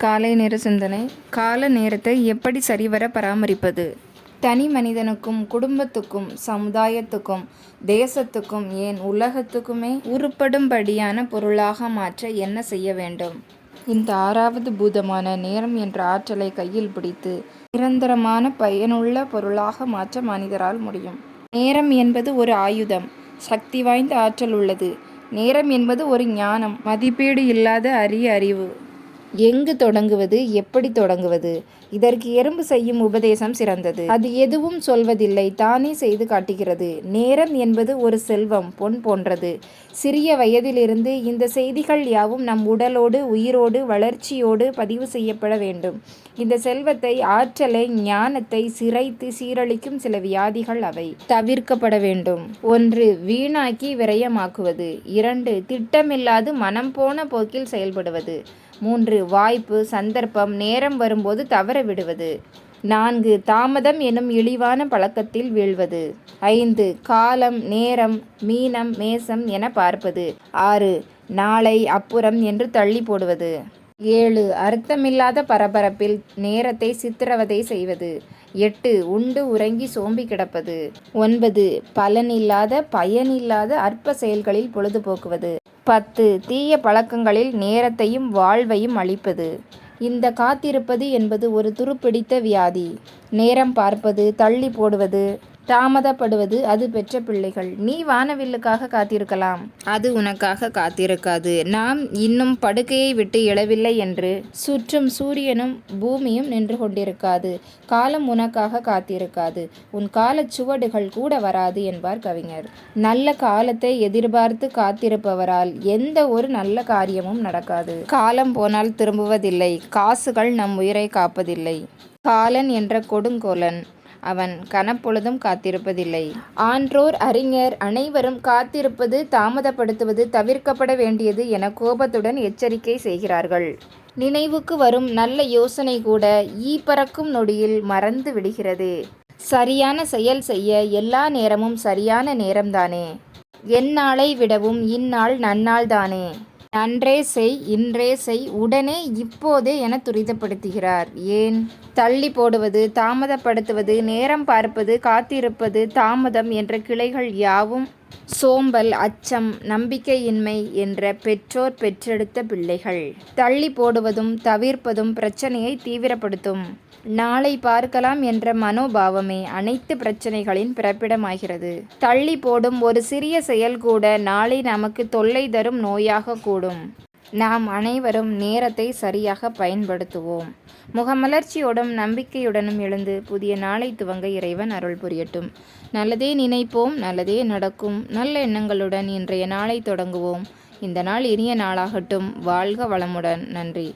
காலை நேர சிந்தனை. கால நேரத்தை எப்படி சரிவர பராமரிப்பது? தனி மனிதனுக்கும் குடும்பத்துக்கும் சமுதாயத்துக்கும் தேசத்துக்கும் ஏன் உலகத்துக்குமே உருப்படும்படியான பொருளாக மாற்ற என்ன செய்ய வேண்டும்? இந்த ஆறாவது பூதமான நேரம் என்ற ஆற்றலை கையில் பிடித்து நிரந்தரமான பயனுள்ள பொருளாக மாற்ற மனிதரால் முடியும். நேரம் என்பது ஒரு ஆயுதம், சக்தி வாய்ந்த ஆற்றல் உள்ளது. நேரம் என்பது ஒரு ஞானம், மதிப்பீடு இல்லாத அரிய அறிவு. எங்கு தொடங்குவது, எப்படி தொடங்குவது? இதற்கு எறும்பு செய்யும் உபதேசம் சிறந்தது. அது எதுவும் சொல்வதில்லை, தானே செய்து காட்டுகிறது. நேரம் என்பது ஒரு செல்வம், பொன் போன்றது. சிறிய வயதிலிருந்து இந்த செய்திகள் யாவும் நம் உடலோடு உயிரோடு வளர்ச்சியோடு பதிவு செய்யப்பட வேண்டும். இந்த செல்வத்தை, ஆற்றலை, ஞானத்தை சிரைத்து சீரழிக்கும் சில வியாதிகள் அவை தவிர்க்கப்பட வேண்டும். 1. வீணாக்கி விரயமாக்குவது. 2. திட்டமில்லாது மனம் போன போக்கில் செயல்படுவது. 3. வாய்ப்பு, சந்தர்ப்பம், நேரம் வரும்போது தவற விடுவது. 4. தாமதம் எனும் இழிவான பழக்கத்தில் வீழ்வது. 5. காலம், நேரம், மீனம், மேசம் என பார்ப்பது. 6. நாளை, அப்புறம் என்று தள்ளி போடுவது. 7. அர்த்தமில்லாத பரபரப்பில் நேரத்தை சித்திரவதை செய்வது. 8. உண்டு உறங்கி சோம்பி கிடப்பது. 9. பலனில்லாத பயனில்லாத அற்ப செயல்களில் பொழுதுபோக்குவது. 10. தீய பழக்கங்களில் நேரத்தையும் வாழ்வையும் அழிப்பது. இந்த காத்திருப்பது என்பது ஒரு துருப்பிடித்த வியாதி. நேரம் பார்ப்பது, தள்ளி போடுவது, தாமதப்படுவது அது பெற்ற பிள்ளைகள். நீ வானவில்லுக்காக காத்திருக்கலாம், அது உனக்காக காத்திருக்காது. நாம் இன்னும் படுக்கையை விட்டு எழவில்லை என்று சுற்றும் சூரியனும் பூமியும் நின்று கொண்டிருக்காது. காலம் உனக்காக காத்திருக்காது. உன் காலச் சுவடுகள் கூட வராது என்பார் கவிஞர். நல்ல காலத்தை எதிர்பார்த்து காத்திருப்பவரால் எந்த ஒரு நல்ல காரியமும் நடக்காது. காலம் போனால் திரும்புவதில்லை. காசுகள் நம் உயிரை காப்பதில்லை. காலன் என்ற கொடுங்கோலன், அவன் கனப்பொழுதும் காத்திருப்பதில்லை. ஆன்றோர், அறிஞர் அனைவரும் காத்திருப்பது, தாமதப்படுத்துவது தவிர்க்கப்பட வேண்டியது என கோபத்துடன் எச்சரிக்கை செய்கிறார்கள். நினைவுக்கு வரும் நல்ல யோசனை கூட ஈ பறக்கும் நொடியில் மறந்து விடுகிறதே. சரியான செயல் செய்ய எல்லா நேரமும் சரியான நேரம்தானே. எந்நாளை விடவும் இந்நாள் நன்னாள் தானே. நன்றே செய், இன்றே செய், உடனே, இப்போதே என துரிதப்படுத்துகிறார். ஏன்? தள்ளி போடுவது, தாமதப்படுத்துவது, நேரம் பார்ப்பது, காத்திருப்பது, தாமதம் என்ற கிளைகள் யாவும் சோம்பல், அச்சம், நம்பிக்கையின்மை என்ற பெற்றோர் பெற்றெடுத்த பிள்ளைகள். தள்ளி போடுவதும் தவிர்ப்பதும் பிரச்சனையை தீவிரப்படுத்தும். நாளை பார்க்கலாம் என்ற மனோபாவமே அனைத்து பிரச்சனைகளின் பிறப்பிடமாகிறது. தள்ளி போடும் ஒரு சிறிய செயல் கூட நாளை நமக்கு தொல்லை தரும் நோயாக கூடும். நாம் அனைவரும் நேரத்தை சரியாக பயன்படுத்துவோம். முகமலர்ச்சியோடும் நம்பிக்கையுடனும் எழுந்து புதிய நாளை துவங்க இறைவன் அருள் புரியட்டும். நல்லதே நினைப்போம், நல்லதே நடக்கும். நல்ல எண்ணங்களுடன் இன்றைய நாளை தொடங்குவோம். இந்த நாள் இனிய நாளாகட்டும். வாழ்க வளமுடன். நன்றி.